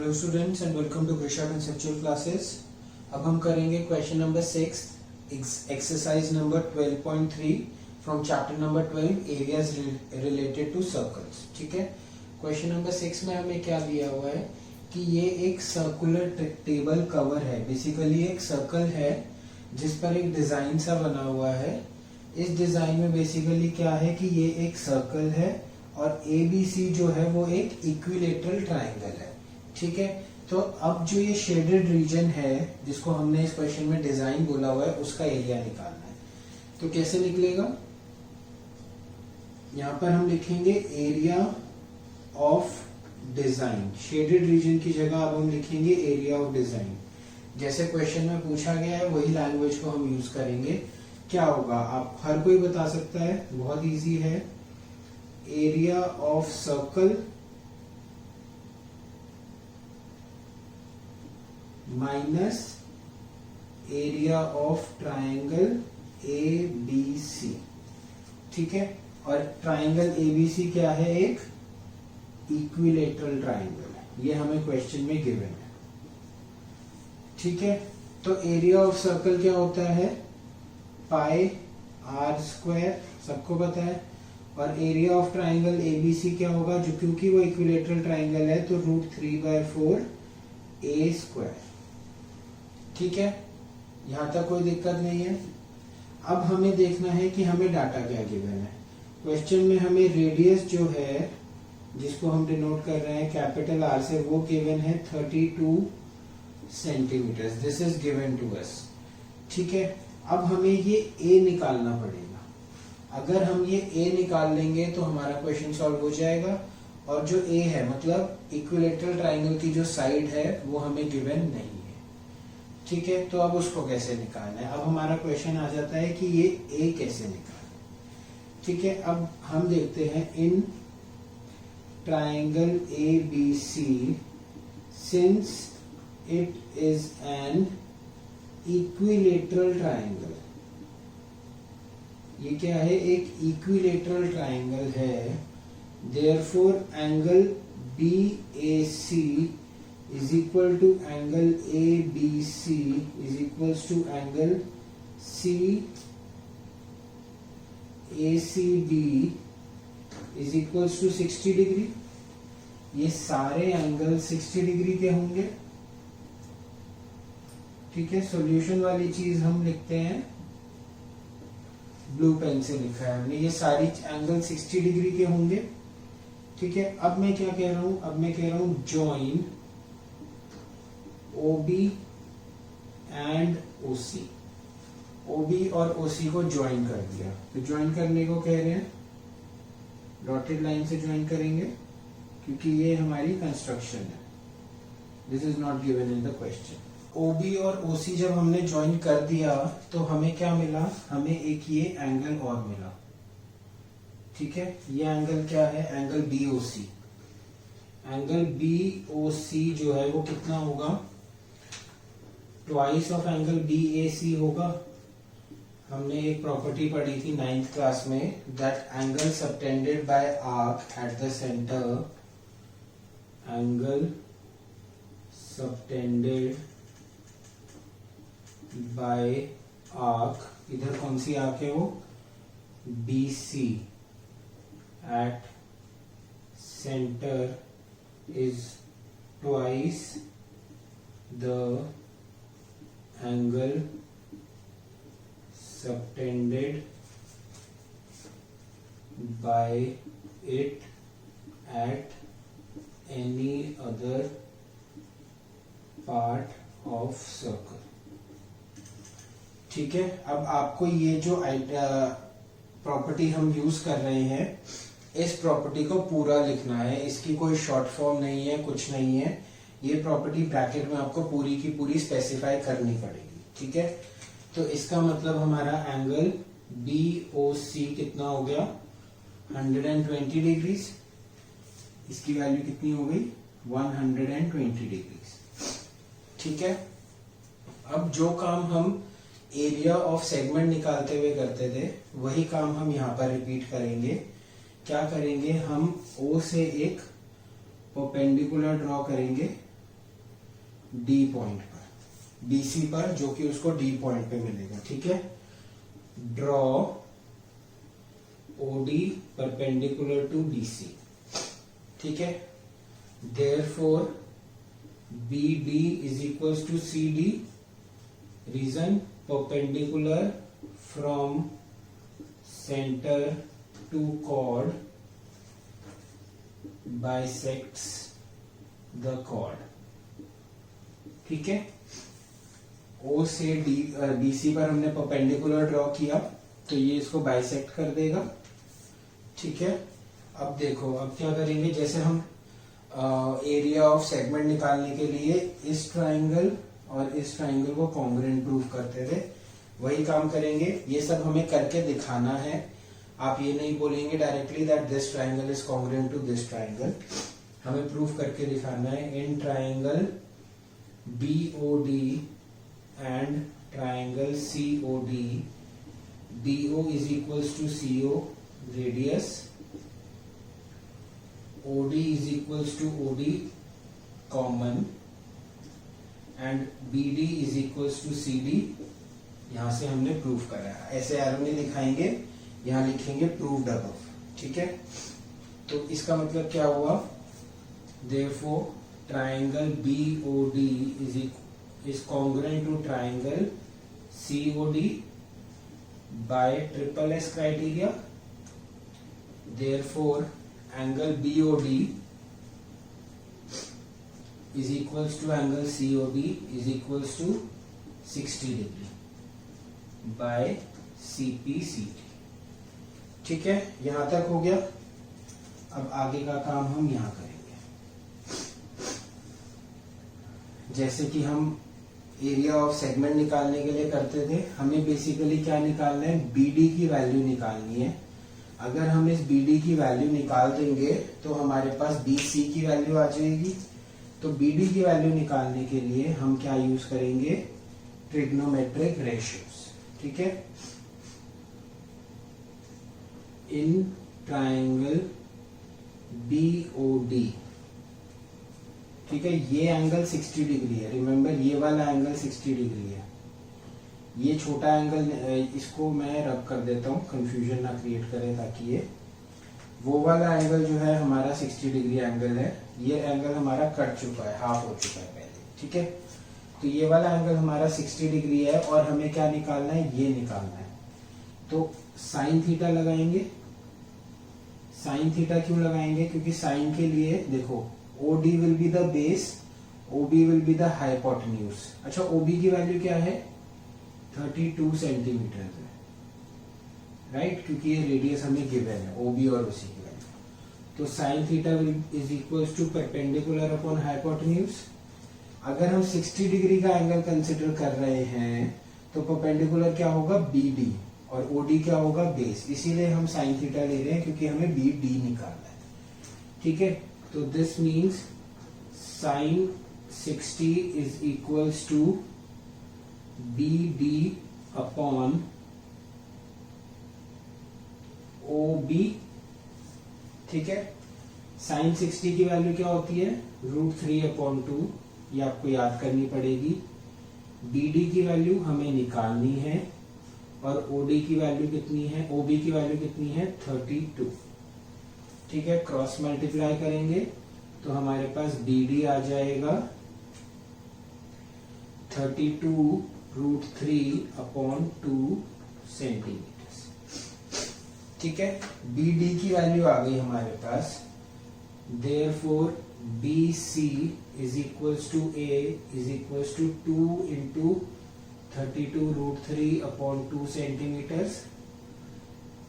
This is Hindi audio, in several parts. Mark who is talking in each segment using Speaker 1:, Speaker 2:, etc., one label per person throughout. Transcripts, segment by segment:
Speaker 1: Hello students and welcome to Krisha conceptual classes. अब हम करेंगे question number 6 exercise number 12.3 from chapter number 12 areas related to circles. ठीक है, क्वेश्चन नंबर 6 में हमें क्या दिया हुआ है कि ये एक सर्कुलर टेबल कवर है। बेसिकली एक सर्कल है जिस पर एक डिजाइन सा बना हुआ है। इस डिजाइन में बेसिकली क्या है कि ये एक सर्कल है और ABC जो है वो एक इक्विलेटरल ट्राइंगल है। ठीक है, तो अब जो ये शेडेड रीजन है जिसको हमने इस क्वेश्चन में डिजाइन बोला हुआ है उसका एरिया निकालना है। तो कैसे निकलेगा, यहां पर हम लिखेंगे area of design. Shaded region की जगह अब हम लिखेंगे एरिया ऑफ डिजाइन। जैसे क्वेश्चन में पूछा गया है वही लैंग्वेज को हम यूज करेंगे। क्या होगा, आप हर कोई बता सकता है, बहुत इजी है। Area of circle minus area of triangle ABC। ठीक है, और ट्राइंगल ABC क्या है, एक इक्विलेटरल ट्राइंगल है। ये हमें क्वेश्चन में गिवन है। ठीक है, तो एरिया ऑफ सर्कल क्या होता है, पाई r², सबको पता है। और एरिया ऑफ ट्राइंगल ABC क्या होगा, जो क्योंकि वो इक्विलेटरल ट्राइंगल है तो √3/4 A²। ठीक है, यहां तक कोई दिक्कत नहीं है। अब हमें देखना है कि हमें डाटा क्या गिवन है। क्वेश्चन में हमें रेडियस जो है जिसको हम डिनोट कर रहे हैं कैपिटल R से, वो गिवन है 32 centimetre. This is given to us. ठीक है, अब हमें ये A निकालना पड़ेगा। अगर हम ये A निकाल लेंगे तो हमारा क्वेश्चन सॉल्व हो जाएगा। और जो A है मतलब इक्विलेटरल ट्राइंगल की जो साइड है वो हमें गिवन नहीं है। ठीक है, तो अब उसको कैसे निकालना है। अब हमारा क्वेश्चन आ जाता है कि ये A कैसे निकालना। ठीक है, अब हम देखते हैं in triangle ABC since it is an equilateral triangle. ये क्या है, एक इक्विलेटरल ट्राइंगल है। Therefore angle BAC is equal to angle ABC is equals to angle CACB is equals to 60 degree. ये सारे एंगल 60 डिग्री के होंगे। ठीक है, सॉल्यूशन वाली चीज हम लिखते हैं, ब्लू पेन से लिखा है हमने। ये सारी एंगल 60 डिग्री के होंगे। ठीक है, अब मैं क्या कह रहा हूं, अब मैं कह रहा हूं join OB and OC। OB और OC को ज्वाइन कर दिया, तो ज्वाइन करने को कह रहे हैं डॉटेड लाइन से ज्वाइन करेंगे क्योंकि ये हमारी कंस्ट्रक्शन है। This is not given in the question. OB और OC जब हमने ज्वाइन कर दिया तो हमें क्या मिला, हमें एक ये एंगल और मिला। ठीक है, ये एंगल क्या है, एंगल BOC। एंगल BOC जो है वो कितना होगा, ट्वाइस ऑफ एंगल BAC होगा। हमने एक प्रॉपर्टी पढ़ी थी 9th क्लास में, that angle subtended bye arc at the centre, angle subtended bye arc, इधर कौन सी आर्क है वो, BC at centre is twice the angle subtended by it at any other part of circle। ठीक है, अब आपको ये जो प्रॉपर्टी हम यूज कर रहे हैं इस प्रॉपर्टी को पूरा लिखना है। इसकी कोई शॉर्ट फॉर्म नहीं है, कुछ नहीं है। ये प्रॉपर्टी ब्रैकेट में आपको पूरी की पूरी स्पेसिफाई करनी पड़ेगी। ठीक है, तो इसका मतलब हमारा एंगल BOC कितना हो गया, 120 डिग्री। इसकी वैल्यू कितनी हो गई, 120 डिग्री। ठीक है, अब जो काम हम एरिया ऑफ सेगमेंट निकालते हुए करते थे वही काम हम यहाँ पर रिपीट करेंगे। क्या करेंगे, हम O से एक परपेंडिकुलर ड्रॉ करेंगे डी पॉइंट पर, बीसी पर, जो कि उसको डी पॉइंट पे मिलेगा। ठीक है, draw OD perpendicular to BC. ठीक है, therefore BD is equals to CD, reason perpendicular from centre to chord bisects the chord. ठीक है, ओ से डी बीसी पर हमने परपेंडिकुलर ड्रॉ किया तो ये इसको बाइसेक्ट कर देगा। ठीक है, अब देखो अब क्या करेंगे, जैसे हम एरिया ऑफ सेगमेंट निकालने के लिए इस ट्राइंगल और इस ट्राइंगल को कॉन्ग्रुएंट प्रूव करते थे, वही काम करेंगे। ये सब हमें करके दिखाना है, आप ये नहीं बोलेंगे directly that this triangle is congruent to this triangle, हमें प्रूव करके दिखाना है। In triangle BOD and triangle COD, BO is equals to CO radius, OD is equals to OD common and BD is equals to CD। यहां से हमने प्रूफ करा है, ऐसे एरो नहीं दिखाएंगे, यहां लिखेंगे प्रूव्ड अबव। ठीक है, तो इसका मतलब क्या हुआ, therefore triangle BOD is congruent to triangle COD by triple S criteria. Therefore, angle BOD is equals to angle COD is equals to 60 degree by CPCT। ठीक है, यहां तक हो गया। अब आगे का काम हम यहां करेंगे। जैसे कि हम एरिया ऑफ सेगमेंट निकालने के लिए करते थे, हमें बेसिकली क्या निकालना है, बीडी की वैल्यू निकालनी है। अगर हम इस बीडी की वैल्यू निकाल देंगे तो हमारे पास बीसी की वैल्यू आ जाएगी। तो बीडी की वैल्यू निकालने के लिए हम क्या यूज करेंगे, ट्रिग्नोमेट्रिक रेशियोज। ठीक है, इन ट्राइंगल BOD, ठीक है, ये एंगल 60 डिग्री है, रिमेंबर ये वाला एंगल 60 डिग्री है। ये छोटा एंगल, इसको मैं रब कर देता हूँ, कंफ्यूजन ना क्रिएट करे, ताकि ये वो वाला एंगल जो है हमारा 60 डिग्री एंगल है। ये एंगल हमारा कट चुका है, हाफ हो चुका है पहले। ठीक है, तो ये वाला एंगल हमारा 60 डिग्री है और हमें क्या निकालना है, ये निकालना है। तो साइन थीटा लगाएंगे। साइन थीटा क्यों लगाएंगे, क्योंकि साइन के लिए देखो OD will be the base, OB will be the hypotenuse। अच्छा, OB की वैल्यू क्या है, 32 सेंटीमीटर है, राइट, क्योंकि ये रेडियस हमें गिवन है, OB और OC की वैल्यू। तो sine theta is equals to perpendicular upon hypotenuse. अगर हम 60 डिग्री का एंगल कंसिडर कर रहे हैं तो परपेंडिकुलर क्या होगा, BD, और OD क्या होगा, बेस। इसीलिए हम साइन थीटा ले रहे हैं, क्योंकि हमें BD निकालना है। ठीक है, तो this means sin 60 is equals to BD upon OB। ठीक है, sin 60 की वैल्यू क्या होती है, √3/2, ये आपको याद करनी पड़ेगी। BD की वैल्यू हमें निकालनी है और OD की वैल्यू कितनी है, OB की वैल्यू कितनी है, 32। ठीक है, क्रॉस मल्टीप्लाई करेंगे तो हमारे पास BD आ जाएगा 32√3/2 सेंटीमीटर। ठीक है, BD की वैल्यू आ गई हमारे पास। Therefore BC is equals to A is equals to 2 into 32√3/2 centimeters।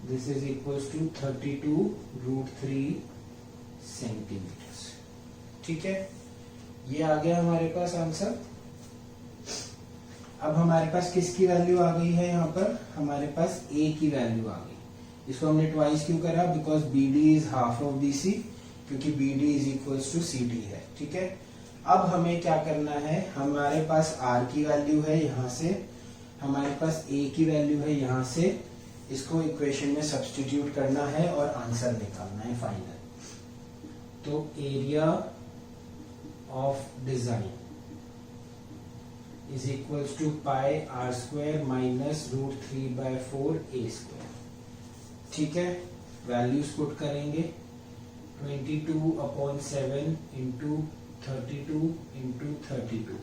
Speaker 1: This is equals to 32√3 centimetre. ठीक है, ये आ गया हमारे पास आंसर। अब हमारे पास किसकी वैल्यू आ गई है, यहाँ पर हमारे पास A की वैल्यू आ गई। इसको हमने ट्वाइस क्यों करा, because BD is half of BC, क्योंकि BD is equals to CD है। ठीक है, अब हमें क्या करना है, हमारे पास R की वैल्यू है यहाँ से, हमारे पास A की वैल्यू है यहाँ से, इसको इक्वेशन में सब्स्टिट्यूट करना है और आंसर निकालना है फाइनल। तो area of design is equals to pi r square minus √3/4 a square. ठीक है, वैल्यूज पुट करेंगे 22/7 into 32 into 32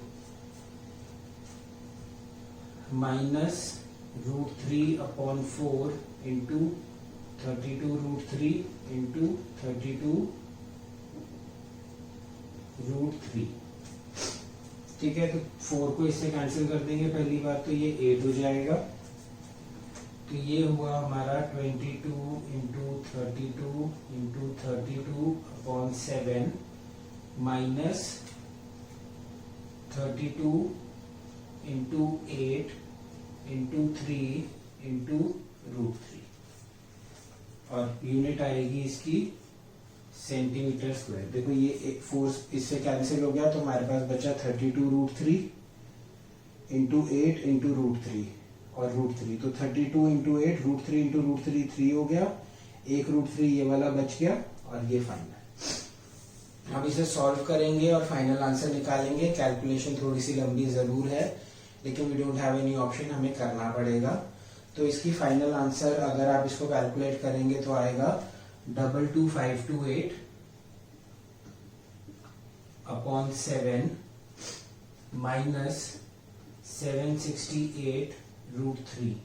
Speaker 1: minus √3/4 into 32√3 into 32√3। ठीक है, तो 4 को इससे कैंसिल कर देंगे। पहली बात तो ये 8 हो जाएगा, तो ये हुआ हमारा 22 into 32 into 32/7 minus 32 into 8 into 3 into √3, और यूनिट आएगी इसकी सेंटीमीटर स्क्वायर। देखो ये एक फोर्स इससे कैंसिल हो गया, तो हमारे पास बचा 32√3 इंटू 8 इंटू √3 और √3, तो 32 इंटू 8 √3 इंटू √3 3 हो गया, एक √3 ये वाला बच गया, और ये फाइनल। अब इसे सॉल्व करेंगे और फाइनल आंसर निकालेंगे। कैलकुलेशन थोड़ी सी लंबी जरूर है, लेकिन we don't have any option, हमें करना पड़ेगा। तो इसकी फाइनल आंसर अगर आप इसको कैलकुलेट करेंगे तो आएगा 22,528/7 माइनस 768√3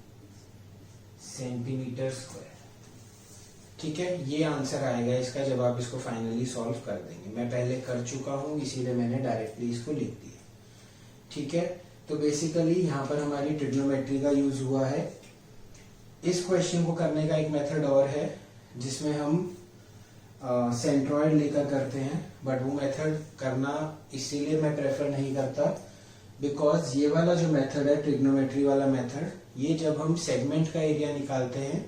Speaker 1: सेंटीमीटर स्क्वायर। ठीक है, ये आंसर आएगा इसका जब आप इसको फाइनली सॉल्व कर देंगे। मैं पहले कर चुका हूं, इसीलिए मैंने डायरेक्टली इसको लिख दिया। ठीक है, तो बेसिकली यहाँ पर हमारी ट्रिग्नोमेट्री का यूज हुआ है। इस क्वेश्चन को करने का एक मेथड और है जिसमें हम सेंट्रॉइड लेकर करते हैं, बट वो मेथड करना इसीलिए मैं प्रेफर नहीं करता बिकॉज ये वाला जो मेथड है ट्रिग्नोमेट्री वाला मेथड, ये जब हम सेगमेंट का एरिया निकालते हैं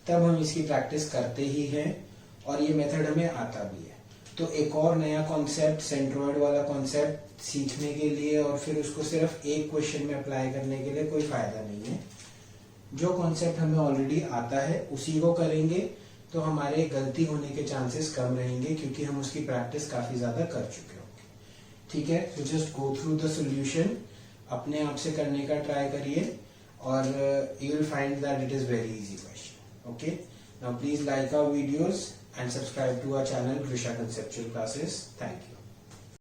Speaker 1: तब हम इसकी प्रैक्टिस करते ही हैं, और ये मेथड हमें आता भी है। तो एक और नया कॉन्सेप्ट सेंट्रॉइड वाला कॉन्सेप्ट सीखने के लिए और फिर उसको सिर्फ एक क्वेश्चन में अप्लाई करने के लिए कोई फायदा नहीं है। जो कॉन्सेप्ट हमें ऑलरेडी आता है उसी को करेंगे, तो हमारे गलती होने के चांसेस कम रहेंगे क्योंकि हम उसकी प्रैक्टिस काफी ज्यादा कर चुके होंगे। ठीक है, तो just go through the solution, अपने आप से करने का ट्राई करिए और you will find that it is very easy question. Okay, now please like our videos and subscribe to our channel Grisha Conceptual Classes. Thank you.